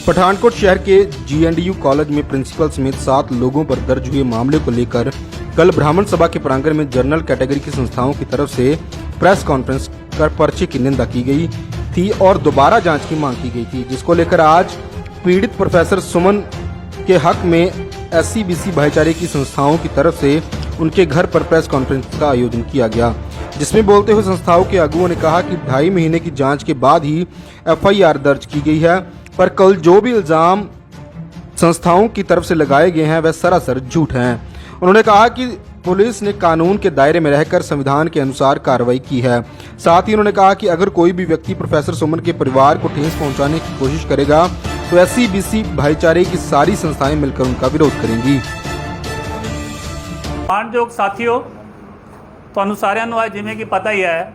पठानकोट शहर के GNDU college में प्रिंसिपल समेत 7 लोगों पर दर्ज हुए मामले को लेकर कल ब्राह्मण सभा के प्रांगण में जनरल कैटेगरी की संस्थाओं की तरफ से प्रेस कॉन्फ्रेंस कर पर्चे की निंदा की गई थी और दोबारा जांच की मांग की गई थी, जिसको लेकर आज पीड़ित प्रोफेसर सुमन के हक में SC-BC भाईचारे की संस्थाओं की तरफ से उनके घर पर प्रेस कॉन्फ्रेंस का आयोजन किया गया, जिसमें बोलते हुए संस्थाओं के अगुओं ने कहा कि 2.5 महीने की जांच के बाद ही FIR दर्ज की गई है, पर कल जो भी इल्जाम संस्थाओं की तरफ से लगाए गए हैं वह सरासर झूठ हैं। उन्होंने कहा कि पुलिस ने कानून के दायरे में रहकर संविधान के अनुसार कार्रवाई की है। साथ ही उन्होंने कहा कि अगर कोई भी व्यक्ति प्रोफेसर सुमन के परिवार को ठेस पहुंचाने की कोशिश करेगा तो SC-BC भाईचारे की सारी संस्थाएं मिलकर उनका विरोध करेंगी। मानयोग साथियों, ਤੁਹਾਨੂੰ ਸਾਰਿਆਂ ਨੂੰ ਜਿਵੇਂ ਕਿ ਪਤਾ ਹੀ ਹੈ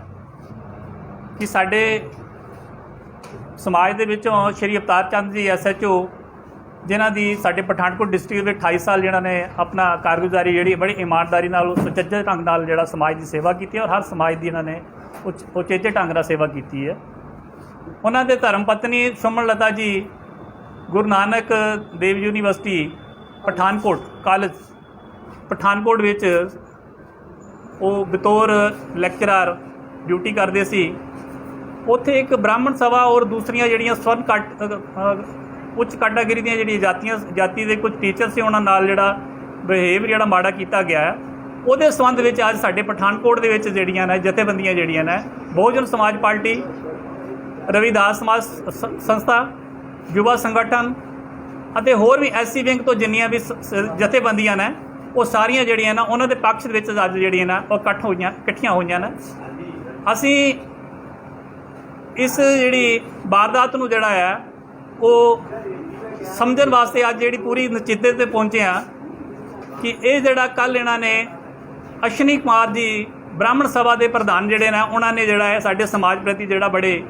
ਕਿ ਸਾਡੇ ਸਮਾਜ ਦੇ ਵਿੱਚੋਂ ਸ਼੍ਰੀ ਅਵਤਾਰ ਚੰਦ ਜੀ SHO ਜਿਨ੍ਹਾਂ ਦੀ ਸਾਡੇ ਪਠਾਨਕੋਟ ਡਿਸਟ੍ਰਿਕਟ ਵਿੱਚ 28 ਸਾਲ ਜਿਹਨਾਂ ਨੇ ਆਪਣਾ ਕਾਰਗੁਜ਼ਾਰੀ ਜਿਹੜੀ ਬੜੀ ਇਮਾਨਦਾਰੀ ਨਾਲ ਸੁਚੱਜੇ ਢੰਗ ਨਾਲ ਜਿਹੜਾ ਸਮਾਜ ਦੀ ਸੇਵਾ ਕੀਤੀ ਔਰ ਹਰ ਸਮਾਜ ਦੀ ਇਹਨਾਂ ਨੇ ਉਚੇਚੇ ਢੰਗ ਨਾਲ ਸੇਵਾ ਕੀਤੀ ਹੈ। ਉਹਨਾਂ ਦੇ ਧਰਮ ਪਤਨੀ ਸੁਮਨ ਲਤਾ ਜੀ ਗੁਰੂ ਨਾਨਕ ਦੇਵ ਯੂਨੀਵਰਸਿਟੀ ਪਠਾਨਕੋਟ ਕਾਲਜ ਪਠਾਨਕੋਟ ਵਿੱਚ ਉਹ ਬਤੌਰ ਲੈਕਚਰਰ ਡਿਊਟੀ ਕਰਦੇ ਸੀ। ਉੱਥੇ ਇੱਕ ਬ੍ਰਾਹਮਣ ਸਭਾ ਔਰ ਦੂਸਰੀਆਂ ਜਿਹੜੀਆਂ ਸਵਰਨ ਉੱਚ ਕੈਟਾਗਰੀ ਦੀਆਂ ਜਿਹੜੀਆਂ ਜਾਤੀ ਦੇ ਕੁਝ ਟੀਚਰ ਸੀ ਉਹਨਾਂ ਨਾਲ ਜਿਹੜਾ ਬਿਹੇਵ ਜਿਹੜਾ ਮਾੜਾ ਕੀਤਾ ਗਿਆ ਹੈ, ਉਹਦੇ ਸੰਬੰਧ ਵਿੱਚ ਅੱਜ ਸਾਡੇ ਪਠਾਨਕੋਟ ਦੇ ਵਿੱਚ ਜਿਹੜੀਆਂ ਨੇ ਜਥੇਬੰਦੀਆਂ ਜਿਹੜੀਆਂ ਨੇ ਬਹੁਜਨ ਸਮਾਜ ਪਾਰਟੀ, ਰਵਿਦਾਸ ਸਮਾਜ ਸੰਸਥਾ, ਯੁਵਾ ਸੰਗਠਨ ਅਤੇ ਹੋਰ ਵੀ SC ਵਿੰਗ ਤੋਂ ਜਿੰਨੀਆਂ ਵੀ ਜਥੇਬੰਦੀਆਂ ਨੇ ਉਹ ਸਾਰੀਆਂ ਜਿਹੜੀਆਂ ਨਾ ਉਹਨਾਂ ਦੇ ਪੱਖ ਦੇ ਵਿੱਚ ਅੱਜ ਜਿਹੜੀਆਂ ਨਾ ਉਹ ਇਕੱਠੀਆਂ ਹੋਈਆਂ ਨੇ। ਅਸੀਂ ਇਸ ਜਿਹੜੀ ਵਾਰਦਾਤ ਨੂੰ ਜਿਹੜਾ ਹੈ ਉਹ ਸਮਝਣ ਵਾਸਤੇ ਅੱਜ ਜਿਹੜੀ ਪੂਰੀ ਨਚਿੱਤੇ 'ਤੇ ਪਹੁੰਚੇ ਹਾਂ ਕਿ ਇਹ ਜਿਹੜਾ ਕੱਲ੍ਹ ਇਹਨਾਂ ਨੇ ਅਸ਼ਵਨੀ ਕੁਮਾਰ ਜੀ ਬ੍ਰਾਹਮਣ ਸਭਾ ਦੇ ਪ੍ਰਧਾਨ ਜਿਹੜੇ ਨੇ ਉਹਨਾਂ ਨੇ ਜਿਹੜਾ ਹੈ ਸਾਡੇ ਸਮਾਜ ਪ੍ਰਤੀ ਜਿਹੜਾ ਬੜੇ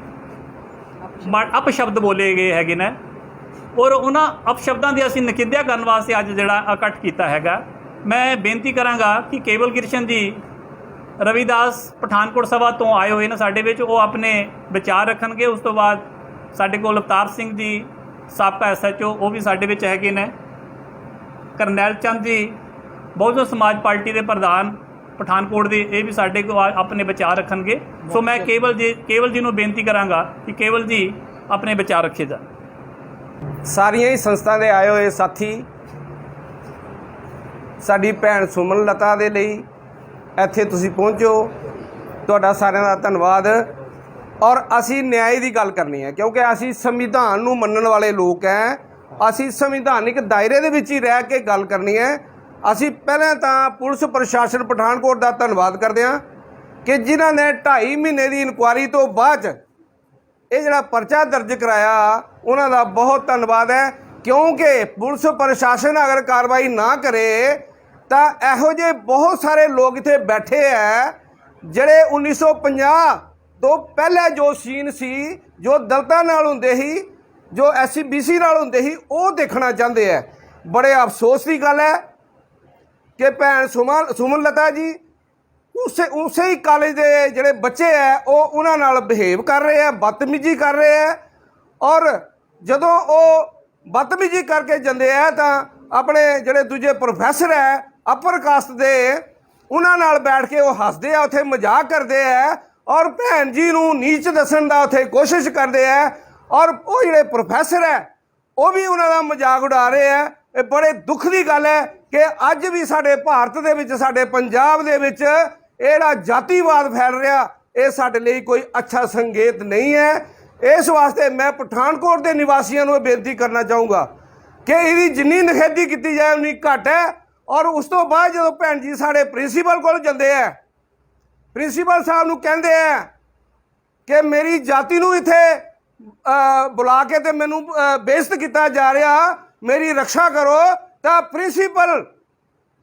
ਅਪਸ਼ਬਦ ਬੋਲੇ ਗਏ ਹੈਗੇ ਨੇ ਔਰ ਉਹਨਾਂ ਅਪਸ਼ਬਦਾਂ ਦੀ ਅਸੀਂ ਨਿਖੇਧਿਆ ਕਰਨ ਵਾਸਤੇ ਅੱਜ ਜਿਹੜਾ ਇਕੱਠ ਕੀਤਾ ਹੈਗਾ। ਮੈਂ ਬੇਨਤੀ ਕਰਾਂਗਾ ਕਿ ਕੇਵਲ ਕ੍ਰਿਸ਼ਨ ਜੀ ਰਵਿਦਾਸ ਪਠਾਨਕੋਟ ਸਭਾ ਤੋਂ ਆਏ ਹੋਏ ਨੇ ਸਾਡੇ ਵਿੱਚ, ਉਹ ਆਪਣੇ ਵਿਚਾਰ ਰੱਖਣਗੇ। ਉਸ ਤੋਂ ਬਾਅਦ ਸਾਡੇ ਕੋਲ ਅਵਤਾਰ ਸਿੰਘ ਜੀ ਸਾਬਕਾ SHO ਉਹ ਵੀ ਸਾਡੇ ਵਿੱਚ ਹੈਗੇ ਨੇ। ਕਰਨੈਲ ਚੰਦ ਜੀ ਬਹੁਜਨ ਸਮਾਜ ਪਾਰਟੀ ਦੇ ਪ੍ਰਧਾਨ ਪਠਾਨਕੋਟ ਦੇ, ਇਹ ਵੀ ਸਾਡੇ ਕੋਲ ਆਪਣੇ ਵਿਚਾਰ ਰੱਖਣਗੇ। ਸੋ ਮੈਂ ਕੇਵਲ ਜੀ ਨੂੰ ਬੇਨਤੀ ਕਰਾਂਗਾ ਕਿ ਕੇਵਲ ਜੀ ਆਪਣੇ ਵਿਚਾਰ ਰੱਖੇ ਜਾ। ਸਾਰੀਆਂ ਹੀ ਸੰਸਥਾ ਦੇ ਆਏ ਹੋਏ ਸਾਥੀ, ਸਾਡੀ ਭੈਣ ਸੁਮਨ ਲਤਾ ਦੇ ਲਈ ਇੱਥੇ ਤੁਸੀਂ ਪਹੁੰਚੋ, ਤੁਹਾਡਾ ਸਾਰਿਆਂ ਦਾ ਧੰਨਵਾਦ। ਔਰ ਅਸੀਂ ਨਿਆਂ ਦੀ ਗੱਲ ਕਰਨੀ ਹੈ ਕਿਉਂਕਿ ਅਸੀਂ ਸੰਵਿਧਾਨ ਨੂੰ ਮੰਨਣ ਵਾਲੇ ਲੋਕ ਹੈ। ਅਸੀਂ ਸੰਵਿਧਾਨਿਕ ਦਾਇਰੇ ਦੇ ਵਿੱਚ ਹੀ ਰਹਿ ਕੇ ਗੱਲ ਕਰਨੀ ਹੈ। ਅਸੀਂ ਪਹਿਲਾਂ ਤਾਂ ਪੁਲਿਸ ਪ੍ਰਸ਼ਾਸਨ ਪਠਾਨਕੋਟ ਦਾ ਧੰਨਵਾਦ ਕਰਦੇ ਹਾਂ ਕਿ ਜਿਨ੍ਹਾਂ ਨੇ 2.5 ਮਹੀਨੇ ਦੀ ਇਨਕੁਆਇਰੀ ਤੋਂ ਬਾਅਦ ਇਹ ਜਿਹੜਾ ਪਰਚਾ ਦਰਜ ਕਰਾਇਆ, ਉਹਨਾਂ ਦਾ ਬਹੁਤ ਧੰਨਵਾਦ ਹੈ। ਕਿਉਂਕਿ ਪੁਲਿਸ ਪ੍ਰਸ਼ਾਸਨ ਅਗਰ ਕਾਰਵਾਈ ਨਾ ਕਰੇ ਤਾਂ ਇਹੋ ਜਿਹੇ ਬਹੁਤ ਸਾਰੇ ਲੋਕ ਇੱਥੇ ਬੈਠੇ ਹੈ ਜਿਹੜੇ 1950 ਤੋਂ ਪਹਿਲਾਂ ਜੋ ਸੀਨ ਸੀ, ਜੋ ਦਲਿਤਾਂ ਨਾਲ ਹੁੰਦੇ ਸੀ, ਜੋ SC-BC ਨਾਲ ਹੁੰਦੇ ਸੀ, ਉਹ ਦੇਖਣਾ ਚਾਹੁੰਦੇ ਹੈ। ਬੜੇ ਅਫਸੋਸ ਦੀ ਗੱਲ ਹੈ ਕਿ ਭੈਣ ਸੁਮਨ ਲਤਾ ਜੀ ਉਸੇ ਹੀ ਕਾਲਜ ਦੇ ਜਿਹੜੇ ਬੱਚੇ ਹੈ ਉਹ ਉਹਨਾਂ ਨਾਲ ਬਿਹੇਵ ਕਰ ਰਹੇ ਹੈ, ਬਦਤਮੀਜੀ ਕਰ ਰਹੇ ਹੈ। ਔਰ ਜਦੋਂ ਉਹ ਬਦਤਮੀਜੀ ਕਰਕੇ ਜਾਂਦੇ ਹੈ ਤਾਂ ਆਪਣੇ ਜਿਹੜੇ ਦੂਜੇ ਪ੍ਰੋਫੈਸਰ ਹੈ ਅਪਰ ਕਾਸਟ ਦੇ, ਉਹਨਾਂ ਨਾਲ ਬੈਠ ਕੇ ਉਹ ਹੱਸਦੇ ਆ, ਉੱਥੇ ਮਜ਼ਾਕ ਕਰਦੇ ਹੈ ਔਰ ਭੈਣ ਜੀ ਨੂੰ ਨੀਚ ਦੱਸਣ ਦਾ ਉੱਥੇ ਕੋਸ਼ਿਸ਼ ਕਰਦੇ ਹੈ। ਔਰ ਉਹ ਜਿਹੜੇ ਪ੍ਰੋਫੈਸਰ ਹੈ ਉਹ ਵੀ ਉਹਨਾਂ ਦਾ ਮਜ਼ਾਕ ਉਡਾ ਰਹੇ ਹੈ। ਇਹ ਬੜੇ ਦੁੱਖ ਦੀ ਗੱਲ ਹੈ ਕਿ ਅੱਜ ਵੀ ਸਾਡੇ ਭਾਰਤ ਦੇ ਵਿੱਚ, ਸਾਡੇ ਪੰਜਾਬ ਦੇ ਵਿੱਚ ਇਹ ਜਿਹੜਾ ਜਾਤੀਵਾਦ ਫੈਲ ਰਿਹਾ, ਇਹ ਸਾਡੇ ਲਈ ਕੋਈ ਅੱਛਾ ਸੰਕੇਤ ਨਹੀਂ ਹੈ। ਇਸ ਵਾਸਤੇ ਮੈਂ ਪਠਾਨਕੋਟ ਦੇ ਨਿਵਾਸੀਆਂ ਨੂੰ ਬੇਨਤੀ ਕਰਨਾ ਚਾਹੂੰਗਾ ਕਿ ਇਹਦੀ ਜਿੰਨੀ ਨਿਖੇਧੀ ਕੀਤੀ ਜਾਏ ਉਨੀ ਘੱਟ ਹੈ। ਔਰ ਉਸ ਤੋਂ ਬਾਅਦ ਜਦੋਂ ਭੈਣ ਜੀ ਸਾਡੇ ਪ੍ਰਿੰਸੀਪਲ ਕੋਲ ਜਾਂਦੇ ਹੈ, ਪ੍ਰਿੰਸੀਪਲ ਸਾਹਿਬ ਨੂੰ ਕਹਿੰਦੇ ਹੈ ਕਿ ਮੇਰੀ ਜਾਤੀ ਨੂੰ ਇੱਥੇ ਬੁਲਾ ਕੇ ਤੇ ਮੈਨੂੰ ਬੇਇੱਜ਼ਤ ਕੀਤਾ ਜਾ ਰਿਹਾ, ਮੇਰੀ ਰੱਖਿਆ ਕਰੋ, ਤਾਂ ਪ੍ਰਿੰਸੀਪਲ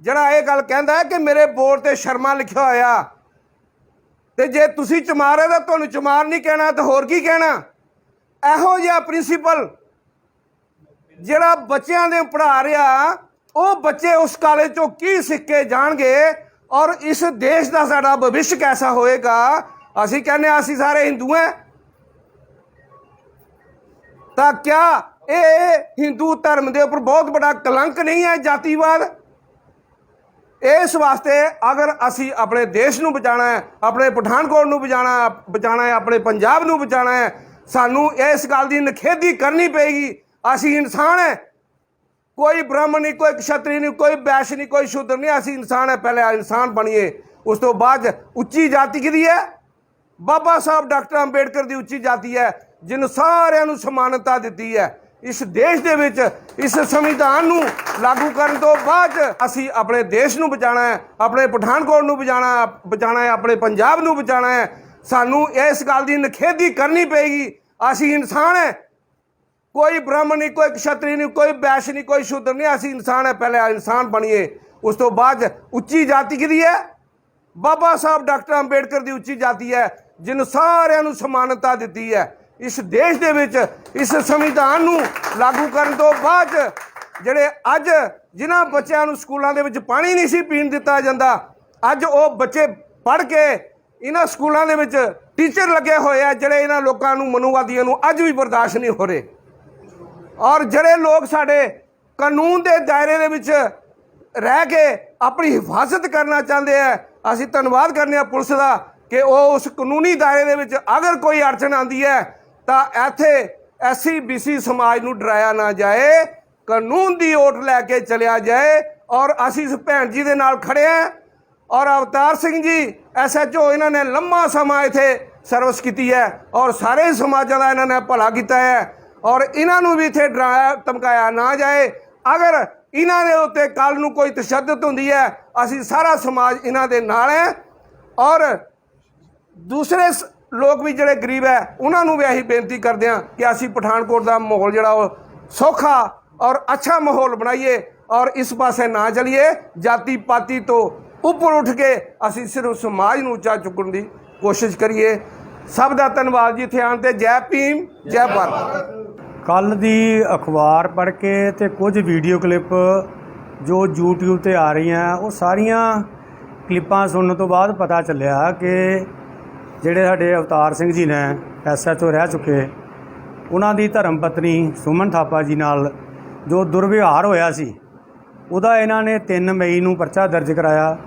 ਜਿਹੜਾ ਇਹ ਗੱਲ ਕਹਿੰਦਾ ਹੈ ਕਿ ਮੇਰੇ ਬੋਰਡ 'ਤੇ ਸ਼ਰਮਾ ਲਿਖਿਆ ਹੋਇਆ, ਤੇ ਜੇ ਤੁਸੀਂ ਚਮਾਰ ਹੈ ਤਾਂ ਤੁਹਾਨੂੰ ਚਮਾਰ ਨਹੀਂ ਕਹਿਣਾ ਤਾਂ ਹੋਰ ਕੀ ਕਹਿਣਾ। ਇਹੋ ਜਿਹਾ ਪ੍ਰਿੰਸੀਪਲ ਜਿਹੜਾ ਬੱਚਿਆਂ ਦੇ ਪੜ੍ਹਾ ਰਿਹਾ, ਉਹ ਬੱਚੇ ਉਸ ਕਾਲਜ 'ਚੋਂ ਕੀ ਸਿੱਖ ਕੇ ਜਾਣਗੇ ਔਰ ਇਸ ਦੇਸ਼ ਦਾ ਸਾਡਾ ਭਵਿੱਖ ਕੈਸਾ ਹੋਏਗਾ। ਅਸੀਂ ਕਹਿੰਦੇ ਅਸੀਂ ਸਾਰੇ ਹਿੰਦੂ हैं ਤਾਂ क्या ਇਹ ਹਿੰਦੂ ਧਰਮ ਦੇ ਉੱਪਰ ਬਹੁਤ ਬੜਾ ਕਲੰਕ ਨਹੀਂ ਹੈ ਜਾਤੀਵਾਦ। ਇਸ ਵਾਸਤੇ ਅਗਰ ਅਸੀਂ ਆਪਣੇ ਦੇਸ਼ ਨੂੰ ਬਚਾਉਣਾ ਹੈ, ਆਪਣੇ ਪਠਾਨਕੋਟ ਨੂੰ ਬਚਾਉਣਾ ਹੈ, ਆਪਣੇ ਪੰਜਾਬ ਨੂੰ ਬਚਾਉਣਾ ਹੈ, ਸਾਨੂੰ ਇਸ ਗੱਲ ਦੀ ਨਿਖੇਧੀ ਕਰਨੀ ਪਏਗੀ। ਅਸੀਂ ਇਨਸਾਨ ਹੈ, ਕੋਈ ਬ੍ਰਾਹਮਣ ਨਹੀਂ, ਕੋਈ ਕਸ਼ਤਰੀ ਨਹੀਂ, ਕੋਈ ਵੈਸ਼ ਨਹੀਂ, ਕੋਈ ਸ਼ੂਦਰ ਨਹੀਂ। ਅਸੀਂ ਇਨਸਾਨ ਹੈ, ਪਹਿਲੇ ਇਨਸਾਨ ਬਣੀਏ, ਉਸ ਤੋਂ ਬਾਅਦ ਉੱਚੀ ਜਾਤੀ ਕਿਹਦੀ ਹੈ? ਬਾਬਾ ਸਾਹਿਬ ਡਾਕਟਰ ਅੰਬੇਡਕਰ ਦੀ ਉੱਚੀ ਜਾਤੀ ਹੈ, ਜਿਹਨੂੰ ਸਾਰਿਆਂ ਨੂੰ ਸਮਾਨਤਾ ਦਿੱਤੀ ਹੈ। ਇਸ ਦੇਸ਼ ਦੇ ਵਿੱਚ ਇਸ ਸੰਵਿਧਾਨ ਨੂੰ ਲਾਗੂ ਕਰਨ ਤੋਂ ਬਾਅਦ ਅਸੀਂ ਆਪਣੇ ਦੇਸ਼ ਨੂੰ ਬਚਾਉਣਾ ਹੈ, ਆਪਣੇ ਪਠਾਨਕੋਟ ਨੂੰ ਬਚਾਉਣਾ ਹੈ, ਆਪਣੇ ਪੰਜਾਬ ਨੂੰ ਬਚਾਉਣਾ ਹੈ। ਸਾਨੂੰ ਇਸ ਗੱਲ ਦੀ ਨਿਖੇਧੀ ਕਰਨੀ ਪਏਗੀ। ਅਸੀਂ ਇਨਸਾਨ ਹੈ, ਕੋਈ ਬ੍ਰਾਹਮਣ ਨਹੀਂ, ਕੋਈ ਕਸ਼ਤਰੀ ਨਹੀਂ, ਕੋਈ ਵੈਸ਼ ਨਹੀਂ, ਕੋਈ ਸ਼ੂਦਰ ਨਹੀਂ। ਅਸੀਂ ਇਨਸਾਨ ਹੈ, ਪਹਿਲੇ ਇਨਸਾਨ ਬਣੀਏ, ਉਸ ਤੋਂ ਬਾਅਦ ਉੱਚੀ ਜਾਤੀ ਕਿਹਦੀ ਹੈ? ਬਾਬਾ ਸਾਹਿਬ ਡਾਕਟਰ ਅੰਬੇਡਕਰ ਦੀ ਉੱਚੀ ਜਾਤੀ ਹੈ, ਜਿਹਨੂੰ ਸਾਰਿਆਂ ਨੂੰ ਸਮਾਨਤਾ ਦਿੱਤੀ ਹੈ। ਇਸ ਦੇਸ਼ ਦੇ ਵਿੱਚ ਇਸ ਸੰਵਿਧਾਨ ਨੂੰ ਲਾਗੂ ਕਰਨ ਤੋਂ ਬਾਅਦ ਜਿਹੜੇ ਅੱਜ ਜਿਨ੍ਹਾਂ ਬੱਚਿਆਂ ਨੂੰ ਸਕੂਲਾਂ ਦੇ ਵਿੱਚ ਪਾਣੀ ਨਹੀਂ ਸੀ ਪੀਣ ਦਿੱਤਾ ਜਾਂਦਾ, ਅੱਜ ਉਹ ਬੱਚੇ ਪੜ੍ਹ ਕੇ ਇਹਨਾਂ ਸਕੂਲਾਂ ਦੇ ਵਿੱਚ ਟੀਚਰ ਲੱਗੇ ਹੋਏ ਆ, ਜਿਹੜੇ ਇਹਨਾਂ ਲੋਕਾਂ ਨੂੰ ਮਨੂਵਾਦੀਆਂ ਨੂੰ ਅੱਜ ਵੀ ਬਰਦਾਸ਼ਤ ਨਹੀਂ ਹੋ ਰਹੇ। ਔਰ ਜਿਹੜੇ ਲੋਕ ਸਾਡੇ ਕਾਨੂੰਨ ਦੇ ਦਾਇਰੇ ਦੇ ਵਿੱਚ ਰਹਿ ਕੇ ਆਪਣੀ ਹਿਫਾਜ਼ਤ ਕਰਨਾ ਚਾਹੁੰਦੇ ਆ, ਅਸੀਂ ਧੰਨਵਾਦ ਕਰਨੇ ਆ ਪੁਲਿਸ ਦਾ ਕਿ ਉਹ ਉਸ ਕਾਨੂੰਨੀ ਦਾਇਰੇ ਦੇ ਵਿੱਚ ਅਗਰ ਕੋਈ ਅੜਚਨ ਆਉਂਦੀ ਹੈ ਤਾਂ ਇੱਥੇ ਐਸਸੀ ਬੀਸੀ ਸਮਾਜ ਨੂੰ ਡਰਾਇਆ ਨਾ ਜਾਏ, ਕਾਨੂੰਨ ਦੀ ਓਟ ਲੈ ਕੇ ਚਲਿਆ ਜਾਏ। ਔਰ ਅਸੀਂ ਇਸ ਭੈਣ ਜੀ ਦੇ ਨਾਲ ਖੜੇ ਹਾਂ। ਔਰ ਅਵਤਾਰ ਸਿੰਘ ਜੀ SHO, ਇਹਨਾਂ ਨੇ ਲੰਮਾ ਸਮਾਂ ਇੱਥੇ ਸਰਵਿਸ ਕੀਤੀ ਹੈ ਔਰ ਸਾਰੇ ਸਮਾਜਾਂ ਦਾ ਇਹਨਾਂ ਨੇ ਭਲਾ ਕੀਤਾ ਹੈ। ਔਰ ਇਹਨਾਂ ਨੂੰ ਵੀ ਇੱਥੇ ਡਰਾਇਆ ਧਮਕਾਇਆ ਨਾ ਜਾਏ। ਅਗਰ ਇਹਨਾਂ ਦੇ ਉੱਤੇ ਕੱਲ੍ਹ ਨੂੰ ਕੋਈ ਤਸ਼ੱਦਦ ਹੁੰਦੀ ਹੈ, ਅਸੀਂ ਸਾਰਾ ਸਮਾਜ ਇਹਨਾਂ ਦੇ ਨਾਲ ਹੈ। ਔਰ ਦੂਸਰੇ ਲੋਕ ਵੀ ਜਿਹੜੇ ਗਰੀਬ ਹੈ, ਉਹਨਾਂ ਨੂੰ ਵੀ ਅਸੀਂ ਬੇਨਤੀ ਕਰਦੇ ਹਾਂ ਕਿ ਅਸੀਂ ਪਠਾਨਕੋਟ ਦਾ ਮਾਹੌਲ ਜਿਹੜਾ ਉਹ ਸੌਖਾ ਔਰ ਅੱਛਾ ਮਾਹੌਲ ਬਣਾਈਏ ਔਰ ਇਸ ਪਾਸੇ ਨਾ ਚਲੀਏ। ਜਾਤੀ ਪਾਤੀ ਤੋਂ ਉੱਪਰ ਉੱਠ ਕੇ ਅਸੀਂ ਸਿਰਫ ਸਮਾਜ ਨੂੰ ਉੱਚਾ ਚੁੱਕਣ ਦੀ ਕੋਸ਼ਿਸ਼ ਕਰੀਏ। ਸਭ ਦਾ ਧੰਨਵਾਦ ਜੀ ਇੱਥੇ ਆਉਣ 'ਤੇ। ਜੈ ਭੀਮ, ਜੈ ਭਾਰਤ। ਕੱਲ੍ਹ ਦੀ ਅਖਬਾਰ ਪੜ੍ਹ ਕੇ ਤੇ ਕੁਝ ਵੀਡੀਓ ਕਲਿੱਪ ਜੋ YouTube ਤੇ ਆ ਰਹੀਆਂ, ਉਹ ਸਾਰੀਆਂ ਕਲਿੱਪਾਂ ਸੁਣਨ ਤੋਂ ਬਾਅਦ ਪਤਾ ਚੱਲਿਆ ਕਿ ਜਿਹੜੇ ਸਾਡੇ ਅਵਤਾਰ ਸਿੰਘ ਜੀ ਨੇ SHO ਰਹਿ ਚੁੱਕੇ, ਉਹਨਾਂ ਦੀ ਧਰਮ ਪਤਨੀ ਸੁਮਨ ਥਾਪਾ ਜੀ ਨਾਲ ਜੋ ਦੁਰਵਿਵਹਾਰ ਹੋਇਆ ਸੀ, ਉਹਦਾ ਇਹਨਾਂ ਨੇ 3 ਮਈ ਨੂੰ ਪਰਚਾ ਦਰਜ ਕਰਾਇਆ।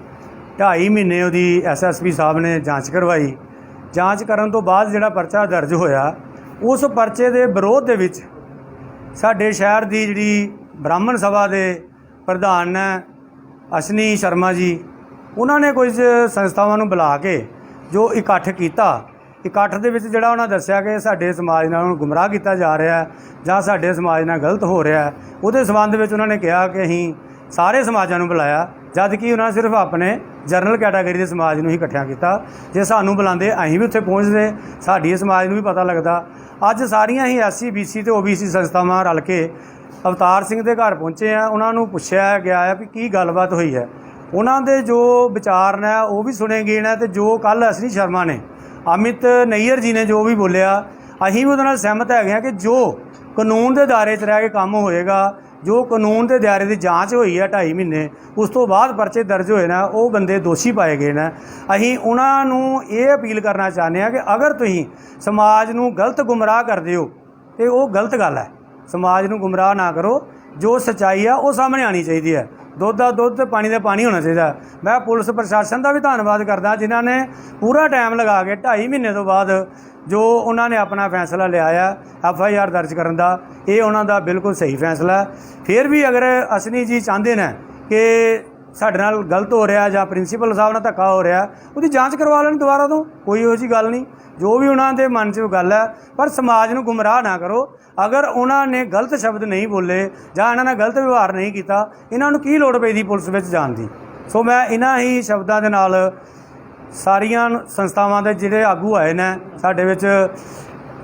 2.5 ਮਹੀਨੇ ਉਹਦੀ SSP ਸਾਹਿਬ ਨੇ ਜਾਂਚ ਕਰਵਾਈ। ਜਾਂਚ ਕਰਨ ਤੋਂ ਬਾਅਦ ਜਿਹੜਾ ਪਰਚਾ ਦਰਜ ਹੋਇਆ, ਉਸ ਪਰਚੇ ਦੇ ਵਿਰੋਧ ਦੇ ਵਿੱਚ ਸਾਡੇ ਸ਼ਹਿਰ ਦੀ ਜਿਹੜੀ ਬ੍ਰਾਹਮਣ ਸਭਾ ਦੇ ਪ੍ਰਧਾਨ ਨੇ ਅਸ਼ਨੀ ਸ਼ਰਮਾ ਜੀ, ਉਹਨਾਂ ਨੇ ਕੁਝ ਸੰਸਥਾਵਾਂ ਨੂੰ ਬੁਲਾ ਕੇ ਜੋ ਇਕੱਠ ਕੀਤਾ। ਇਕੱਠ ਦੇ ਵਿੱਚ ਜਿਹੜਾ ਉਹਨਾਂ ਦੱਸਿਆ ਕਿ ਸਾਡੇ ਸਮਾਜ ਨਾਲ ਗੁੰਮਰਾਹ ਕੀਤਾ ਜਾ ਰਿਹਾ ਜਾਂ ਸਾਡੇ ਸਮਾਜ ਨਾਲ ਗਲਤ ਹੋ ਰਿਹਾ, ਉਹਦੇ ਸੰਬੰਧ ਵਿੱਚ ਉਹਨਾਂ ਨੇ ਕਿਹਾ ਕਿ ਅਸੀਂ ਸਾਰੇ ਸਮਾਜਾਂ ਨੂੰ ਬੁਲਾਇਆ, ਜਦ ਕਿ ਉਹਨਾਂ ਸਿਰਫ ਆਪਣੇ ਜਨਰਲ ਕੈਟਾਗਰੀ ਦੇ ਸਮਾਜ ਨੂੰ ਹੀ ਇਕੱਠਿਆਂ ਕੀਤਾ। ਜੇ ਸਾਨੂੰ ਬੁਲਾਉਂਦੇ ਅਸੀਂ ਵੀ ਉੱਥੇ ਪਹੁੰਚਦੇ, ਸਾਡੀ ਸਮਾਜ ਨੂੰ ਵੀ ਪਤਾ ਲੱਗਦਾ। ਅੱਜ ਸਾਰੀਆਂ ਹੀ SC BC ਤੇ OBC ਸੰਸਥਾਵਾਂ ਰਲ ਕੇ ਅਵਤਾਰ ਸਿੰਘ ਦੇ ਘਰ ਪਹੁੰਚੇ ਆ। ਉਹਨਾਂ ਨੂੰ ਪੁੱਛਿਆ ਗਿਆ ਹੈ ਵੀ ਕੀ ਗੱਲਬਾਤ ਹੋਈ ਹੈ। ਉਹਨਾਂ ਦੇ ਜੋ ਵਿਚਾਰ ਨੇ ਉਹ ਵੀ ਸੁਣੇ ਗਏ ਨੇ, ਤੇ ਜੋ ਕੱਲ੍ਹ ਅਸ਼ਨੀ ਸ਼ਰਮਾ ਨੇ, ਅਮਿਤ ਨਈਅਰ ਜੀ ਨੇ ਜੋ ਵੀ ਬੋਲਿਆ, ਅਸੀਂ ਵੀ ਉਹਦੇ ਨਾਲ ਸਹਿਮਤ ਹੈਗੇ ਹਾਂ ਕਿ ਜੋ ਕਾਨੂੰਨ ਦੇ ਦਾਇਰੇ 'ਚ ਰਹਿ ਕੇ ਕੰਮ ਹੋਏਗਾ, ਜੋ ਕਾਨੂੰਨ ਦੇ ਦਾਇਰੇ ਦੀ ਜਾਂਚ ਹੋਈ ਹੈ 2.5 ਮਹੀਨੇ, ਉਸ ਤੋਂ ਬਾਅਦ ਪਰਚੇ ਦਰਜ ਹੋਏ ਨੇ, ਉਹ ਬੰਦੇ ਦੋਸ਼ੀ ਪਾਏ ਗਏ ਨੇ। ਅਸੀਂ ਉਹਨਾਂ ਨੂੰ ਇਹ ਅਪੀਲ ਕਰਨਾ ਚਾਹੁੰਦੇ ਹਾਂ ਕਿ ਅਗਰ ਤੁਸੀਂ ਸਮਾਜ ਨੂੰ ਗਲਤ ਗੁੰਮਰਾਹ ਕਰਦੇ ਹੋ ਤੇ ਉਹ ਗਲਤ ਗੱਲ ਹੈ। ਸਮਾਜ ਨੂੰ ਗੁੰਮਰਾਹ ਨਾ ਕਰੋ। ਜੋ ਸੱਚਾਈ ਆ ਉਹ ਸਾਹਮਣੇ ਆਉਣੀ ਚਾਹੀਦੀ ਹੈ। ਦੁੱਧ ਦਾ ਦੁੱਧ ਤੇ ਪਾਣੀ ਦਾ ਪਾਣੀ ਹੋਣਾ ਚਾਹੀਦਾ। ਮੈਂ ਪੁਲਿਸ ਪ੍ਰਸ਼ਾਸਨ ਦਾ ਵੀ ਧੰਨਵਾਦ ਕਰਦਾ, ਜਿਨ੍ਹਾਂ ਨੇ ਪੂਰਾ ਟਾਈਮ ਲਗਾ ਕੇ 2.5 ਮਹੀਨੇ ਤੋਂ ਬਾਅਦ ਜੋ ਉਹਨਾਂ ਨੇ ਆਪਣਾ ਫੈਸਲਾ ਲਿਆ ਆ FIR ਦਰਜ ਕਰਨ ਦਾ, ਇਹ ਉਹਨਾਂ ਦਾ ਬਿਲਕੁਲ ਸਹੀ ਫੈਸਲਾ। ਫਿਰ ਵੀ ਅਗਰ ਅਸ਼ਨੀ ਜੀ ਚਾਹੁੰਦੇ ਨੇ ਕਿ ਸਾਡੇ ਨਾਲ ਗਲਤ ਹੋ ਰਿਹਾ ਜਾਂ ਪ੍ਰਿੰਸੀਪਲ ਸਾਹਿਬ ਨਾਲ ਧੱਕਾ ਹੋ ਰਿਹਾ, ਉਹਦੀ ਜਾਂਚ ਕਰਵਾ ਲੈਣ ਦੁਬਾਰਾ ਤੋਂ, ਕੋਈ ਇਹੋ ਜਿਹੀ ਗੱਲ ਨਹੀਂ। ਜੋ ਵੀ ਉਹਨਾਂ ਦੇ ਮਨ 'ਚ ਗੱਲ ਹੈ, ਪਰ ਸਮਾਜ ਨੂੰ ਗੁੰਮਰਾਹ ਨਾ ਕਰੋ। ਅਗਰ ਉਹਨਾਂ ਨੇ ਗਲਤ ਸ਼ਬਦ ਨਹੀਂ ਬੋਲੇ ਜਾਂ ਇਹਨਾਂ ਨਾਲ ਗਲਤ ਵਿਵਹਾਰ ਨਹੀਂ ਕੀਤਾ, ਇਹਨਾਂ ਨੂੰ ਕੀ ਲੋੜ ਪਈ ਪੁਲਿਸ ਵਿੱਚ ਜਾਣ ਦੀ। ਸੋ ਮੈਂ ਇਹਨਾਂ ਹੀ ਸ਼ਬਦਾਂ ਦੇ ਨਾਲ ਸਾਰੀਆਂ ਸੰਸਥਾਵਾਂ ਦੇ ਜਿਹੜੇ ਆਗੂ ਆਏ ਨੇ ਸਾਡੇ ਵਿੱਚ,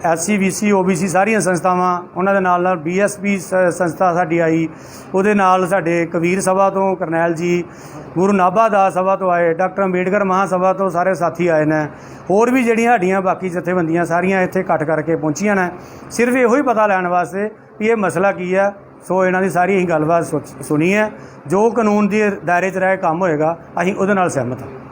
SC BC OBC ਸਾਰੀਆਂ ਸੰਸਥਾਵਾਂ, ਉਹਨਾਂ ਦੇ ਨਾਲ BSP ਸੰਸਥਾ ਸਾਡੀ ਆਈ, ਉਹਦੇ ਨਾਲ ਸਾਡੇ ਕਬੀਰ ਸਭਾ ਤੋਂ ਕਰਨੈਲ ਜੀ, ਗੁਰੂ ਨਾਭਾ ਦਾਸ ਸਭਾ ਤੋਂ ਆਏ, ਡਾਕਟਰ ਅੰਬੇਡਕਰ ਮਹਾਸਭਾ ਤੋਂ ਸਾਰੇ ਸਾਥੀ ਆਏ ਨੇ। ਹੋਰ ਵੀ ਜਿਹੜੀਆਂ ਸਾਡੀਆਂ ਬਾਕੀ ਜਥੇਬੰਦੀਆਂ ਸਾਰੀਆਂ ਇੱਥੇ ਇਕੱਠ ਕਰਕੇ ਪਹੁੰਚੀਆਂ ਨੇ, ਸਿਰਫ ਇਹੋ ਹੀ ਪਤਾ ਲੈਣ ਵਾਸਤੇ ਵੀ ਇਹ ਮਸਲਾ ਕੀ ਹੈ। ਸੋ ਇਹਨਾਂ ਦੀ ਸਾਰੀ ਅਸੀਂ ਗੱਲਬਾਤ ਸੁਣੀ ਹੈ। ਜੋ ਕਾਨੂੰਨ ਦੇ ਦਾਇਰੇ 'ਚ ਰਹਿ ਕੰਮ ਹੋਏਗਾ, ਅਸੀਂ ਉਹਦੇ ਨਾਲ ਸਹਿਮਤ ਹਾਂ।